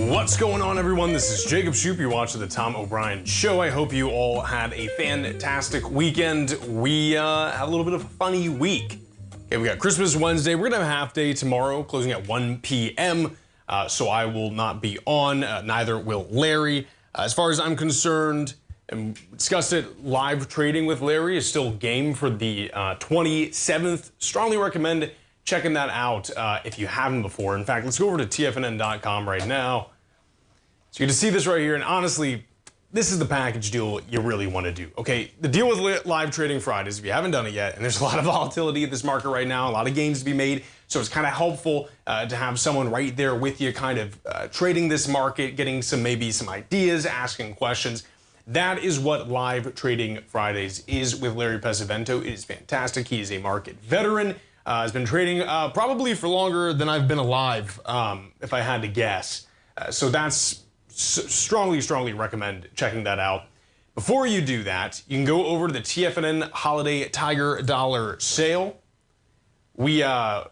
What's going on, everyone? This is Jacob Shoup. You're watching the Tom O'Brien Show. I hope you all had a fantastic weekend. We had a little bit of a funny week. Okay, we got Christmas Wednesday. We're gonna have a half day tomorrow, closing at 1 p.m. So I will not be on. Neither will Larry. As far as I'm concerned, and discussed it, live trading with Larry is still game for the 27th. Strongly recommend checking that out if you haven't before. In fact, let's go over to TFNN.com right now. So you can see this right here, and honestly, this is the package deal you really want to do. Okay, the deal with live trading Fridays, if you haven't done it yet, and there's a lot of volatility in this market right now, a lot of gains to be made, so it's kind of helpful to have someone right there with you kind of trading this market, getting maybe some ideas, asking questions. That is what live trading Fridays is with Larry Pesavento. It is fantastic. He is a market veteran. Has been trading probably for longer than I've been alive, if I had to guess. So that's strongly recommend checking that out. Before you do that, you can go over to the TFNN Holiday Tiger Dollar Sale. We're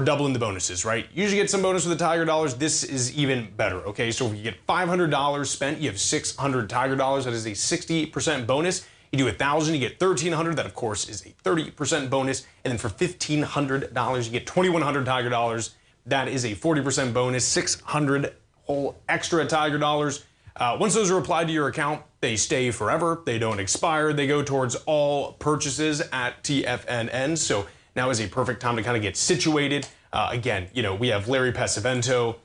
doubling the bonuses, right? You usually get some bonus with the Tiger Dollars. This is even better, okay? So if you get $500 spent, you have 600 Tiger Dollars. That is a 60% bonus. You do 1,000, you get 1,300. That, of course, is a 30% bonus. And then for $1,500, you get 2,100 Tiger Dollars. That is a 40% bonus, 600 whole extra Tiger Dollars. Once those are applied to your account, they stay forever. They don't expire. They go towards all purchases at TFNN. So now is a perfect time to kind of get situated. Again, you know, we have Larry Pesavento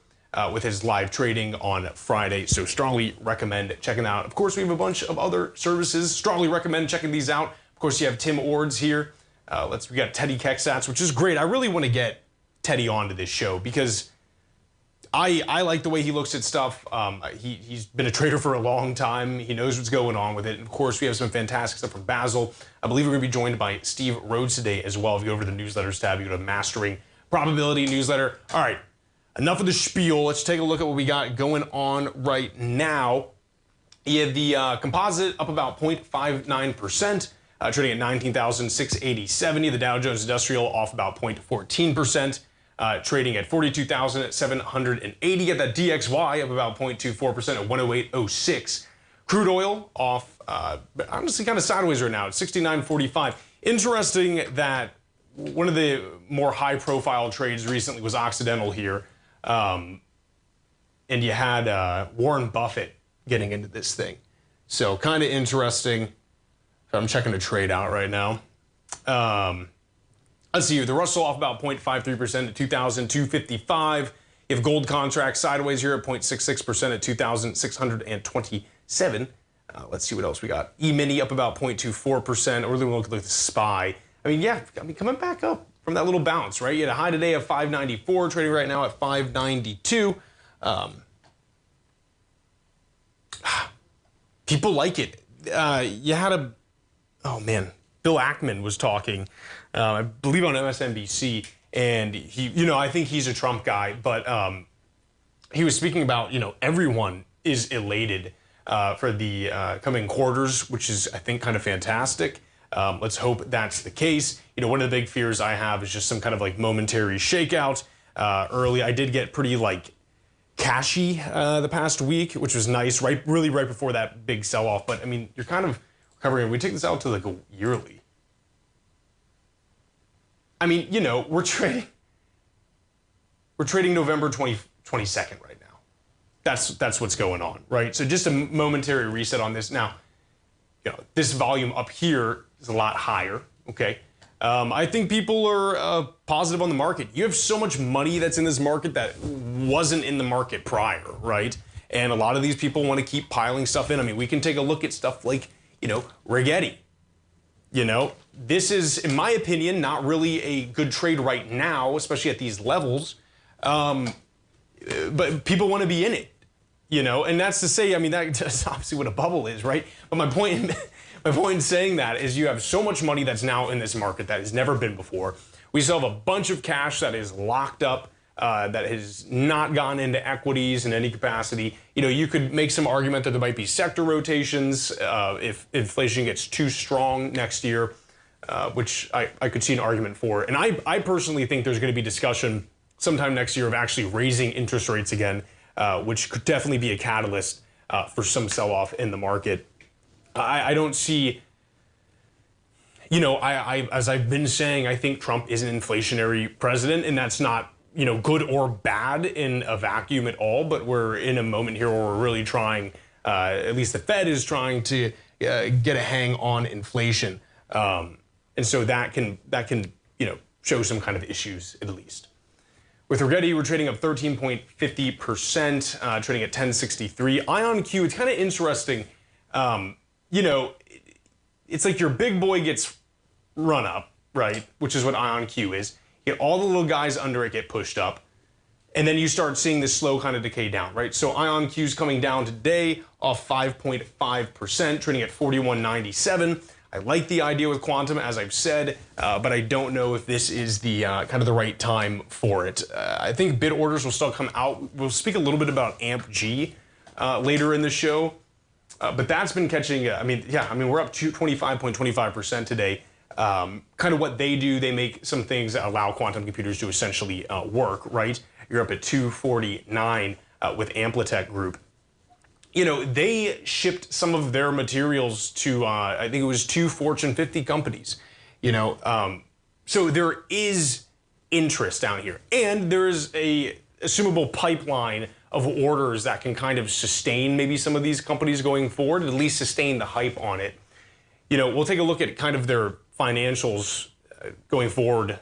with his live trading on Friday. So strongly recommend checking out. Of course, we have a bunch of other services. Strongly recommend checking these out. Of course, you have Tim Ords here. We got Teddy Keksats, which is great. I really want to get Teddy onto this show because I like the way he looks at stuff. He's been a trader for a long time. He knows what's going on with it. And of course, we have some fantastic stuff from Basil. I believe we're going to be joined by Steve Rhodes today as well. If you go over to the newsletters tab, you go to Mastering Probability Newsletter. All right, enough of the spiel. Let's take a look at what we got going on right now. You have the composite up about 0.59%, trading at 19,680.70. The Dow Jones Industrial off about 0.14%. Trading at 42,780. Get that DXY up about 0.24% at 108.06. Crude oil off, honestly, kind of sideways right now at 69.45. Interesting that one of the more high-profile trades recently was Occidental here, and you had Warren Buffett getting into this thing. So kind of interesting. I'm checking the trade out right now. Let's see here. The Russell off about 0.53% at 2,255. You have gold contracts sideways here at 0.66% at 2,627. Let's see what else we got. E-mini up about 0.24%. Or really look at the SPY. Coming back up from that little bounce, right? You had a high today of 594, trading right now at 592. People like it. You had Bill Ackman was talking, I believe on MSNBC, and I think he's a Trump guy, but he was speaking about, everyone is elated for the coming quarters, which is, I think, kind of fantastic. Let's hope that's the case. One of the big fears I have is just some kind of like momentary shakeout. Early, I did get pretty cashy the past week, which was nice, really right before that big sell-off. But I mean, you're kind of recovering. We take this out to a yearly. I mean, we're trading November 22nd right now. That's what's going on, right? So just a momentary reset on this. Now, this volume up here is a lot higher, okay? I think people are positive on the market. You have so much money that's in this market that wasn't in the market prior, right? And a lot of these people want to keep piling stuff in. I mean, we can take a look at stuff like, Rigetti. This is, in my opinion, not really a good trade right now, especially at these levels. But people want to be in it, and that's to say, I mean, that's obviously what a bubble is, right? But my point in saying that is you have so much money that's now in this market that has never been before. We still have a bunch of cash that is locked up, that has not gone into equities in any capacity. You could make some argument that there might be sector rotations if inflation gets too strong next year, which I could see an argument for. And I personally think there's going to be discussion sometime next year of actually raising interest rates again. which could definitely be a catalyst for some sell-off in the market. I don't see, you know, as I've been saying, I think Trump is an inflationary president, and that's not, you know, good or bad in a vacuum at all, but we're in a moment here where we're really trying, at least the Fed is trying to get a hang on inflation. And so that can, you know, show some kind of issues at least. With Rigetti, we're trading up 13.50%, trading at 1063. IonQ, it's kind of interesting. You know, it's like your big boy gets run up, right? Which is what IonQ is. You get all the little guys under it get pushed up, and then you start seeing this slow kind of decay down, right? So IonQ's coming down today off 5.5%, trading at 41.97. I like the idea with quantum, as I've said, but I don't know if this is the kind of the right time for it. I think bid orders will still come out. We'll speak a little bit about AmpG later in the show. But that's been catching, I mean, we're up to 25.25% today. Kind of what they do, they make some things that allow quantum computers to essentially work, right? You're up at 249 with Amplitech Group. You know, they shipped some of their materials to, I think it was 2 Fortune 50 companies, you know. So there is interest down here. And there is a assumable pipeline of orders that can kind of sustain maybe some of these companies going forward, at least sustain the hype on it. You know, we'll take a look at kind of their financials going forward,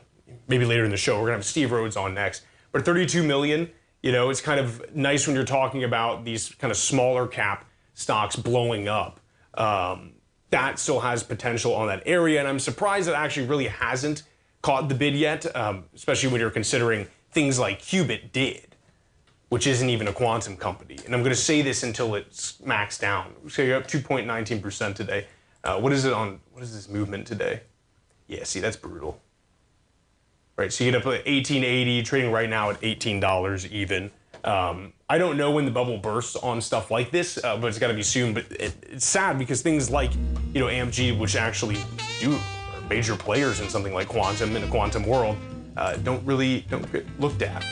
maybe later in the show. We're gonna have Steve Rhodes on next. But 32 million, you know, it's kind of nice when you're talking about these kind of smaller cap stocks blowing up. That still has potential on that area, and I'm surprised it actually really hasn't caught the bid yet, especially when you're considering things like Qubit did, which isn't even a quantum company. And I'm going to say this until it's maxed down. So you're up 2.19% today. What is this movement today? Yeah, see, that's brutal. Right, so you get up at 1880, trading right now at $18 even. I don't know when the bubble bursts on stuff like this, but it's got to be soon. But it's sad because things like, you know, AMG, which actually are major players in something like quantum, in the quantum world, don't get looked at.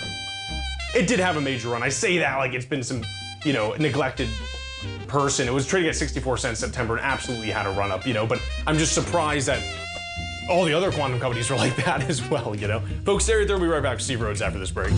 It did have a major run. I say that like it's been some, you know, neglected person. It was trading at 64 cents September and absolutely had a run up, you know, but I'm just surprised that all the other quantum companies are like that as well, you know. Folks, stay right there. We'll be right back with Steve Rhodes after this break.